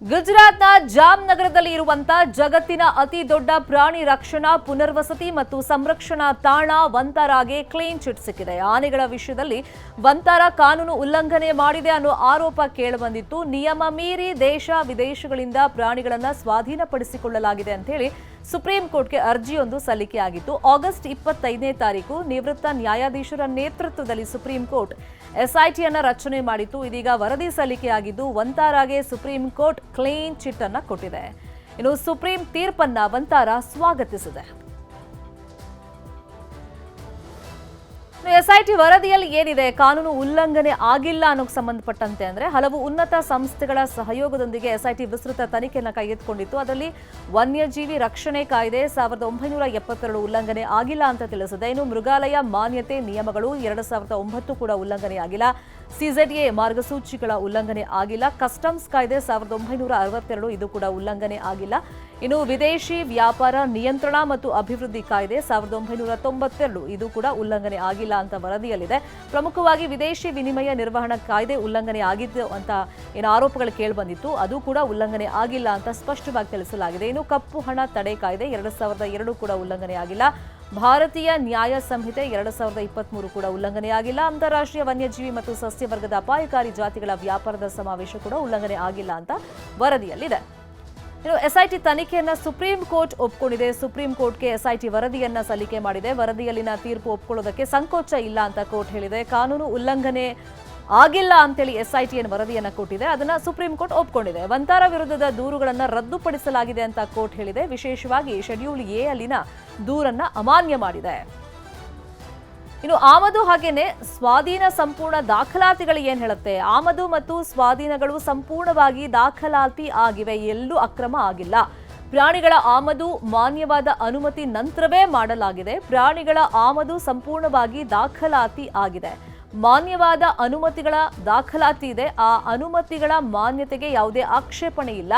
ಗುಜರಾತ್ನ ಜಾಮ್ನಗರದಲ್ಲಿ ಇರುವಂತಹ ಜಗತ್ತಿನ ಅತಿ ದೊಡ್ಡ ಪ್ರಾಣಿ ರಕ್ಷಣಾ ಪುನರ್ವಸತಿ ಮತ್ತು ಸಂರಕ್ಷಣಾ ತಾಣ ವಂತಾರಾಗೆ ಕ್ಲೀನ್ ಚಿಟ್ ಸಿಕ್ಕಿದೆ. ಆನೆಗಳ ವಿಷಯದಲ್ಲಿ ವಂತಾರಾ ಕಾನೂನು ಉಲ್ಲಂಘನೆ ಮಾಡಿದೆ ಅನ್ನೋ ಆರೋಪ ಕೇಳಿಬಂದಿತ್ತು. ನಿಯಮ ಮೀರಿ ದೇಶ ವಿದೇಶಗಳಿಂದ ಪ್ರಾಣಿಗಳನ್ನು ಸ್ವಾಧೀನಪಡಿಸಿಕೊಳ್ಳಲಾಗಿದೆ ಅಂತ ಹೇಳಿ ಸುಪ್ರೀಂ ಕೋರ್ಟ್ಗೆ ಅರ್ಜಿಯೊಂದು ಸಲ್ಲಿಕೆಯಾಗಿತ್ತು. ಆಗಸ್ಟ್ 25ನೇ ತಾರೀಕು ನಿವೃತ್ತ ನ್ಯಾಯಾಧೀಶರ ನೇತೃತ್ವದಲ್ಲಿ ಸುಪ್ರೀಂ ಕೋರ್ಟ್ ಎಸ್ಐಟಿಯನ್ನ ರಚನೆ ಮಾಡಿತ್ತು. ಇದೀಗ ವರದಿ ಸಲ್ಲಿಕೆಯಾಗಿದ್ದು ವಂತಾರಾಗೆ ಸುಪ್ರೀಂ ಕೋರ್ಟ್ ಕ್ಲೀನ್ ಚಿಟ್ ಅನ್ನ ಕೊಟ್ಟಿದೆ. ಇನ್ನು ಸುಪ್ರೀಂ ತೀರ್ಪನ್ನ ವಂತಾರಾ ಸ್ವಾಗತಿಸಿದೆ. ಎಸ್ಐಟಿ ವರದಿಯಲ್ಲಿ ಏನಿದೆ, ಕಾನೂನು ಉಲ್ಲಂಘನೆ ಆಗಿಲ್ಲ ಅನ್ನೋಕೆ ಸಂಬಂಧಪಟ್ಟಂತೆ ಅಂದ್ರೆ ಹಲವು ಉನ್ನತ ಸಂಸ್ಥೆಗಳ ಸಹಯೋಗದೊಂದಿಗೆ ಎಸ್ಐಟಿ ವಿಸ್ತೃತ ತನಿಖೆಯನ್ನು ಕೈಗೆತ್ತಿಕೊಂಡಿತ್ತು. ಅದರಲ್ಲಿ ವನ್ಯಜೀವಿ ರಕ್ಷಣೆ ಕಾಯ್ದೆ 1972 ಉಲ್ಲಂಘನೆ ಆಗಿಲ್ಲ ಅಂತ ತಿಳಿಸಿದೆ. ಇನ್ನು ಮೃಗಾಲಯ ಮಾನ್ಯತೆ ನಿಯಮಗಳು 2009 ಕೂಡ ಉಲ್ಲಂಘನೆ ಆಗಿಲ್ಲ. ಸಿಜೆಡ್ಎ ಮಾರ್ಗಸೂಚಿಗಳ ಉಲ್ಲಂಘನೆ ಆಗಿಲ್ಲ. ಕಸ್ಟಮ್ಸ್ ಕಾಯ್ದೆ 1962 ಇದು ಕೂಡ ಉಲ್ಲಂಘನೆ ಆಗಿಲ್ಲ. ಇನ್ನು ವಿದೇಶಿ ವ್ಯಾಪಾರ ನಿಯಂತ್ರಣ ಮತ್ತು ಅಭಿವೃದ್ಧಿ ಕಾಯ್ದೆ 1992 ಇದು ಕೂಡ ಉಲ್ಲಂಘನೆ ಆಗಿಲ್ಲ ಅಂತ ವರದಿಯಲ್ಲಿದೆ. ಪ್ರಮುಖವಾಗಿ ವಿದೇಶಿ ವಿನಿಮಯ ನಿರ್ವಹಣಾ ಕಾಯ್ದೆ ಉಲ್ಲಂಘನೆ ಆಗಿದ್ದು ಅಂತ ಏನು ಆರೋಪಗಳು ಕೇಳಿಬಂದಿತ್ತು, ಅದು ಕೂಡ ಉಲ್ಲಂಘನೆ ಆಗಿಲ್ಲ ಅಂತ ಸ್ಪಷ್ಟವಾಗಿ ತಿಳಿಸಲಾಗಿದೆ. ಇನ್ನು ಕಪ್ಪು ಹಣ ತಡೆ ಕಾಯ್ದೆ 2002 ಕೂಡ ಉಲ್ಲಂಘನೆ ಆಗಿಲ್ಲ. ಭಾರತೀಯ ನ್ಯಾಯ ಸಂಹಿತೆ 2023 ಕೂಡ ಉಲ್ಲಂಘನೆಯಾಗಿಲ್ಲ. ಅಂತಾರಾಷ್ಟ್ರೀಯ ವನ್ಯಜೀವಿ ಮತ್ತು ಸಸ್ಯವರ್ಗದ ಅಪಾಯಕಾರಿ ಜಾತಿಗಳ ವ್ಯಾಪಾರದ ಸಮಾವೇಶ ಕೂಡ ಉಲ್ಲಂಘನೆ ಆಗಿಲ್ಲ ಅಂತ ವರದಿಯಲ್ಲಿದೆ. ಇನ್ನು ಎಸ್ಐಟಿ ತನಿಖೆಯನ್ನ ಸುಪ್ರೀಂ ಕೋರ್ಟ್ ಒಪ್ಪಿಕೊಂಡಿದೆ. ಸುಪ್ರೀಂ ಕೋರ್ಟ್ಗೆ ಎಸ್ಐಟಿ ವರದಿಯನ್ನ ಸಲ್ಲಿಕೆ ಮಾಡಿದೆ. ವರದಿಯಲ್ಲಿನ ತೀರ್ಪು ಒಪ್ಪಿಕೊಳ್ಳೋದಕ್ಕೆ ಸಂಕೋಚ ಇಲ್ಲ ಅಂತ ಕೋರ್ಟ್ ಹೇಳಿದೆ. ಕಾನೂನು ಉಲ್ಲಂಘನೆ ಆಗಿಲ್ಲ ಅಂತೇಳಿ ಎಸ್ಐಟಿ ವರದಿಯನ್ನ ಕೊಟ್ಟಿದೆ. ಅದನ್ನ ಸುಪ್ರೀಂ ಕೋರ್ಟ್ ಒಪ್ಪಿಕೊಂಡಿದೆ. ವಂತಾರಾ ವಿರುದ್ಧದ ದೂರುಗಳನ್ನ ರದ್ದುಪಡಿಸಲಾಗಿದೆ ಅಂತ ಕೋರ್ಟ್ ಹೇಳಿದೆ. ವಿಶೇಷವಾಗಿ ಶೆಡ್ಯೂಲ್ ಎ ಅಲ್ಲಿನ ದೂರನ್ನ ಅಮಾನ್ಯ ಮಾಡಿದೆ. ಇನ್ನು ಆಮದು ಹಾಗೇನೆ ಸ್ವಾಧೀನ ಸಂಪೂರ್ಣ ದಾಖಲಾತಿಗಳು ಏನ್ ಹೇಳುತ್ತೆ, ಆಮದು ಮತ್ತು ಸ್ವಾಧೀನಗಳು ಸಂಪೂರ್ಣವಾಗಿ ದಾಖಲಾತಿ ಆಗಿವೆ, ಎಲ್ಲೂ ಅಕ್ರಮ ಆಗಿಲ್ಲ. ಪ್ರಾಣಿಗಳ ಆಮದು ಮಾನ್ಯವಾದ ಅನುಮತಿ ನಂತರವೇ ಮಾಡಲಾಗಿದೆ. ಪ್ರಾಣಿಗಳ ಆಮದು ಸಂಪೂರ್ಣವಾಗಿ ದಾಖಲಾತಿ ಆಗಿದೆ. ಮಾನ್ಯವಾದ ಅನುಮತಿಗಳ ದಾಖಲಾತಿ ಇದೆ. ಆ ಅನುಮತಿಗಳ ಮಾನ್ಯತೆಗೆ ಯಾವುದೇ ಆಕ್ಷೇಪಣೆ ಇಲ್ಲ.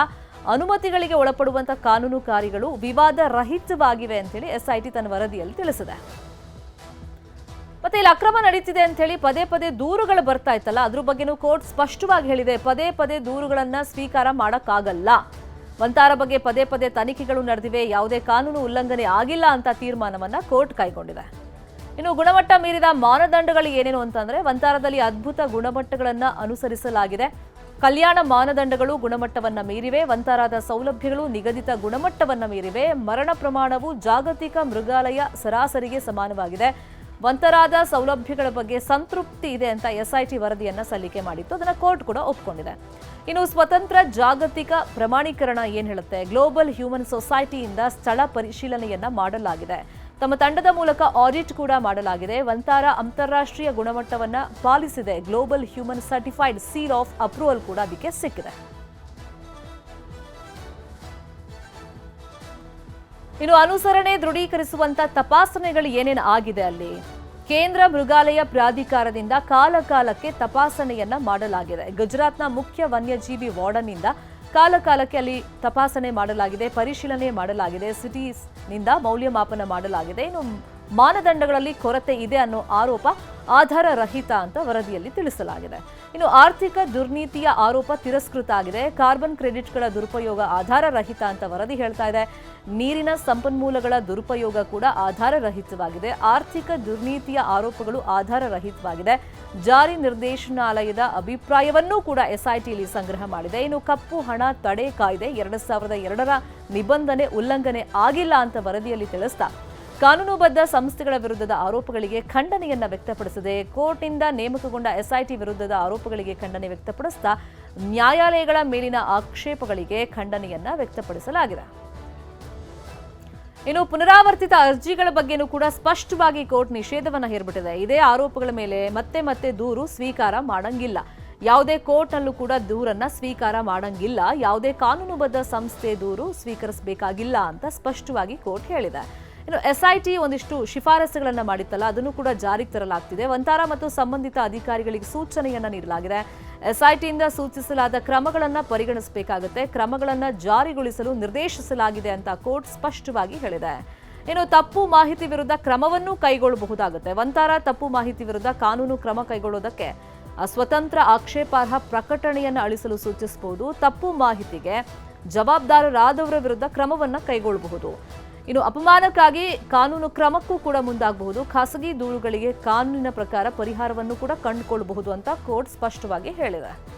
ಅನುಮತಿಗಳಿಗೆ ಒಳಪಡುವಂತಹ ಕಾನೂನು ಕಾರ್ಯಗಳು ವಿವಾದ ರಹಿತವಾಗಿವೆ ಅಂತೇಳಿ ಎಸ್ಐಟಿ ತನ್ನ ವರದಿಯಲ್ಲಿ ತಿಳಿಸಿದೆ. ಮತ್ತೆ ಇಲ್ಲಿ ಅಕ್ರಮ ನಡೀತಿದೆ ಅಂತ ಹೇಳಿ ಪದೇ ಪದೇ ದೂರುಗಳು ಬರ್ತಾ ಇತ್ತಲ್ಲ, ಅದ್ರ ಬಗ್ಗೆನೂ ಕೋರ್ಟ್ ಸ್ಪಷ್ಟವಾಗಿ ಹೇಳಿದೆ. ಪದೇ ಪದೇ ದೂರುಗಳನ್ನ ಸ್ವೀಕಾರ ಮಾಡಕ್ಕಾಗಲ್ಲ. ವಂತಾರಾ ಬಗ್ಗೆ ಪದೇ ಪದೇ ತನಿಖೆಗಳು ನಡೆದಿವೆ, ಯಾವುದೇ ಕಾನೂನು ಉಲ್ಲಂಘನೆ ಆಗಿಲ್ಲ ಅಂತ ತೀರ್ಮಾನವನ್ನ ಕೋರ್ಟ್ ಕೈಗೊಂಡಿದೆ. ಇನ್ನು ಗುಣಮಟ್ಟ ಮೀರಿದ ಮಾನದಂಡಗಳು ಏನೇನು ಅಂತಂದ್ರೆ, ವಂತಾರಾದಲ್ಲಿ ಅದ್ಭುತ ಗುಣಮಟ್ಟಗಳನ್ನ ಅನುಸರಿಸಲಾಗಿದೆ. ಕಲ್ಯಾಣ ಮಾನದಂಡಗಳು ಗುಣಮಟ್ಟವನ್ನ ಮೀರಿವೆ. ವಂತಾರಾದ ಸೌಲಭ್ಯಗಳು ನಿಗದಿತ ಗುಣಮಟ್ಟವನ್ನ ಮೀರಿವೆ. ಮರಣ ಪ್ರಮಾಣವು ಜಾಗತಿಕ ಮೃಗಾಲಯ ಸರಾಸರಿಗೆ ಸಮಾನವಾಗಿದೆ. ವಂತಾರಾದ ಸೌಲಭ್ಯಗಳ ಬಗ್ಗೆ ಸಂತೃಪ್ತಿ ಇದೆ ಅಂತ ಎಸ್ಐಟಿ ವರದಿಯನ್ನ ಸಲ್ಲಿಕೆ ಮಾಡಿತ್ತು. ಅದನ್ನ ಕೋರ್ಟ್ ಕೂಡ ಒಪ್ಪಿಕೊಂಡಿದೆ. ಇನ್ನು ಸ್ವತಂತ್ರ ಜಾಗತಿಕ ಪ್ರಮಾಣೀಕರಣ ಏನ್ ಹೇಳುತ್ತೆ, ಗ್ಲೋಬಲ್ ಹ್ಯೂಮನ್ ಸೊಸೈಟಿಯಿಂದ ಸ್ಥಳ ಪರಿಶೀಲನೆಯನ್ನ ಮಾಡಲಾಗಿದೆ. ತಮ್ಮ ತಂಡದ ಮೂಲಕ ಆಡಿಟ್ ಕೂಡ ಮಾಡಲಾಗಿದೆ. ವಂತಾರಾ ಅಂತಾರಾಷ್ಟ್ರೀಯ ಗುಣಮಟ್ಟವನ್ನ ಪಾಲಿಸಿದೆ. Global humane certified seal of approval ಕೂಡ ಅದಕ್ಕೆ ಸಿಕ್ಕಿದೆ. ಇನ್ನು ಅನುಸರಣೆ ದೃಢೀಕರಿಸುವಂತ ತಪಾಸಣೆಗಳು ಏನೇನು ಆಗಿದೆ ಅಲ್ಲಿ, ಕೇಂದ್ರ ಮೃಗಾಲಯ ಪ್ರಾಧಿಕಾರದಿಂದ ಕಾಲಕಾಲಕ್ಕೆ ತಪಾಸಣೆಯನ್ನ ಮಾಡಲಾಗಿದೆ. ಗುಜರಾತ್ನ ಮುಖ್ಯ ವನ್ಯಜೀವಿ ವಾರ್ಡನ್ನಿಂದ ಕಾಲಕಾಲಕ್ಕೆ ಅಲ್ಲಿ ತಪಾಸಣೆ ಮಾಡಲಾಗಿದೆ, ಪರಿಶೀಲನೆ ಮಾಡಲಾಗಿದೆ. ಸಿಟೀಸ್ ನಿಂದ ಮೌಲ್ಯಮಾಪನ ಮಾಡಲಾಗಿದೆ. ಇನ್ನು ಮಾನದಂಡಗಳಲ್ಲಿ ಕೊರತೆ ಇದೆ ಅನ್ನೋ ಆರೋಪ ಆಧಾರ ರಹಿತ ಅಂತ ವರದಿಯಲ್ಲಿ ತಿಳಿಸಲಾಗಿದೆ. ಇನ್ನು ಆರ್ಥಿಕ ದುರ್ನೀತಿಯ ಆರೋಪ ತಿರಸ್ಕೃತ ಆಗಿದೆ. ಕಾರ್ಬನ್ ಕ್ರೆಡಿಟ್ಗಳ ದುರುಪಯೋಗ ಆಧಾರ ರಹಿತ ಅಂತ ವರದಿ ಹೇಳ್ತಾ ಇದೆ. ನೀರಿನ ಸಂಪನ್ಮೂಲಗಳ ದುರುಪಯೋಗ ಕೂಡ ಆಧಾರ ರಹಿತವಾಗಿದೆ. ಆರ್ಥಿಕ ದುರ್ನೀತಿಯ ಆರೋಪಗಳು ಆಧಾರ ರಹಿತವಾಗಿದೆ. ಜಾರಿ ನಿರ್ದೇಶನಾಲಯದ ಅಭಿಪ್ರಾಯವನ್ನೂ ಕೂಡ ಎಸ್ಐಟಿಯಲ್ಲಿ ಸಂಗ್ರಹ ಮಾಡಿದೆ. ಇನ್ನು ಕಪ್ಪು ಹಣ ತಡೆ ಕಾಯ್ದೆ 2002ರ ನಿಬಂಧನೆ ಉಲ್ಲಂಘನೆ ಆಗಿಲ್ಲ ಅಂತ ವರದಿಯಲ್ಲಿ ತಿಳಿಸ್ತಾ ಕಾನೂನುಬದ್ಧ ಸಂಸ್ಥೆಗಳ ವಿರುದ್ಧದ ಆರೋಪಗಳಿಗೆ ಖಂಡನೆಯನ್ನ ವ್ಯಕ್ತಪಡಿಸಿದೆ. ಕೋರ್ಟ್ನಿಂದ ನೇಮಕಗೊಂಡ ಎಸ್ಐಟಿ ವಿರುದ್ಧದ ಆರೋಪಗಳಿಗೆ ಖಂಡನೆ ವ್ಯಕ್ತಪಡಿಸ್ತಾ ನ್ಯಾಯಾಲಯಗಳ ಮೇಲಿನ ಆಕ್ಷೇಪಗಳಿಗೆ ಖಂಡನೆಯನ್ನ ವ್ಯಕ್ತಪಡಿಸಲಾಗಿದೆ. ಇನ್ನು ಪುನರಾವರ್ತಿತ ಅರ್ಜಿಗಳ ಬಗ್ಗೆನೂ ಕೂಡ ಸ್ಪಷ್ಟವಾಗಿ ಕೋರ್ಟ್ ನಿಷೇಧವನ್ನ ಹೇರ್ಬಿಟ್ಟಿದೆ. ಇದೇ ಆರೋಪಗಳ ಮೇಲೆ ಮತ್ತೆ ಮತ್ತೆ ದೂರು ಸ್ವೀಕಾರ ಮಾಡಂಗಿಲ್ಲ. ಯಾವುದೇ ಕೋರ್ಟ್ನಲ್ಲೂ ಕೂಡ ದೂರನ್ನ ಸ್ವೀಕಾರ ಮಾಡಂಗಿಲ್ಲ. ಯಾವುದೇ ಕಾನೂನುಬದ್ಧ ಸಂಸ್ಥೆ ದೂರು ಸ್ವೀಕರಿಸಬೇಕಾಗಿಲ್ಲ ಅಂತ ಸ್ಪಷ್ಟವಾಗಿ ಕೋರ್ಟ್ ಹೇಳಿದೆ. ಇನ್ನು ಎಸ್ಐಟಿ ಒಂದಿಷ್ಟು ಶಿಫಾರಸುಗಳನ್ನ ಮಾಡಿತ್ತಲ್ಲ, ಅದನ್ನು ಕೂಡ ಜಾರಿಗೆ ತರಲಾಗ್ತಿದೆ. ವಂತಾರಾ ಮತ್ತು ಸಂಬಂಧಿತ ಅಧಿಕಾರಿಗಳಿಗೆ ಸೂಚನೆಯನ್ನ ನೀಡಲಾಗಿದೆ. ಎಸ್ಐಟಿಯಿಂದ ಸೂಚಿಸಲಾದ ಕ್ರಮಗಳನ್ನು ಪರಿಗಣಿಸಬೇಕಾಗುತ್ತೆ. ಕ್ರಮಗಳನ್ನು ಜಾರಿಗೊಳಿಸಲು ನಿರ್ದೇಶಿಸಲಾಗಿದೆ ಅಂತ ಕೋರ್ಟ್ ಸ್ಪಷ್ಟವಾಗಿ ಹೇಳಿದೆ. ಇನ್ನು ತಪ್ಪು ಮಾಹಿತಿ ವಿರುದ್ಧ ಕ್ರಮವನ್ನು ಕೈಗೊಳ್ಳಬಹುದಾಗುತ್ತೆ. ವಂತಾರಾ ತಪ್ಪು ಮಾಹಿತಿ ವಿರುದ್ಧ ಕಾನೂನು ಕ್ರಮ ಕೈಗೊಳ್ಳೋದಕ್ಕೆ ಸ್ವತಂತ್ರ ಆಕ್ಷೇಪಾರ್ಹ ಪ್ರಕಟಣೆಯನ್ನು ಅಳಿಸಲು ಸೂಚಿಸಬಹುದು. ತಪ್ಪು ಮಾಹಿತಿಗೆ ಜವಾಬ್ದಾರರಾದವರ ವಿರುದ್ಧ ಕ್ರಮವನ್ನು ಕೈಗೊಳ್ಳಬಹುದು. ಇನ್ನು ಅಪಮಾನಕ್ಕಾಗಿ ಕಾನೂನು ಕ್ರಮಕ್ಕೂ ಕೂಡ ಮುಂದಾಗಬಹುದು. ಖಾಸಗಿ ದೂರುಗಳಿಗೆ ಕಾನೂನಿನ ಪ್ರಕಾರ ಪರಿಹಾರವನ್ನು ಕೂಡ ಕಂಡುಕೊಳ್ಳಬಹುದು ಅಂತ ಕೋರ್ಟ್ ಸ್ಪಷ್ಟವಾಗಿ ಹೇಳಿದೆ.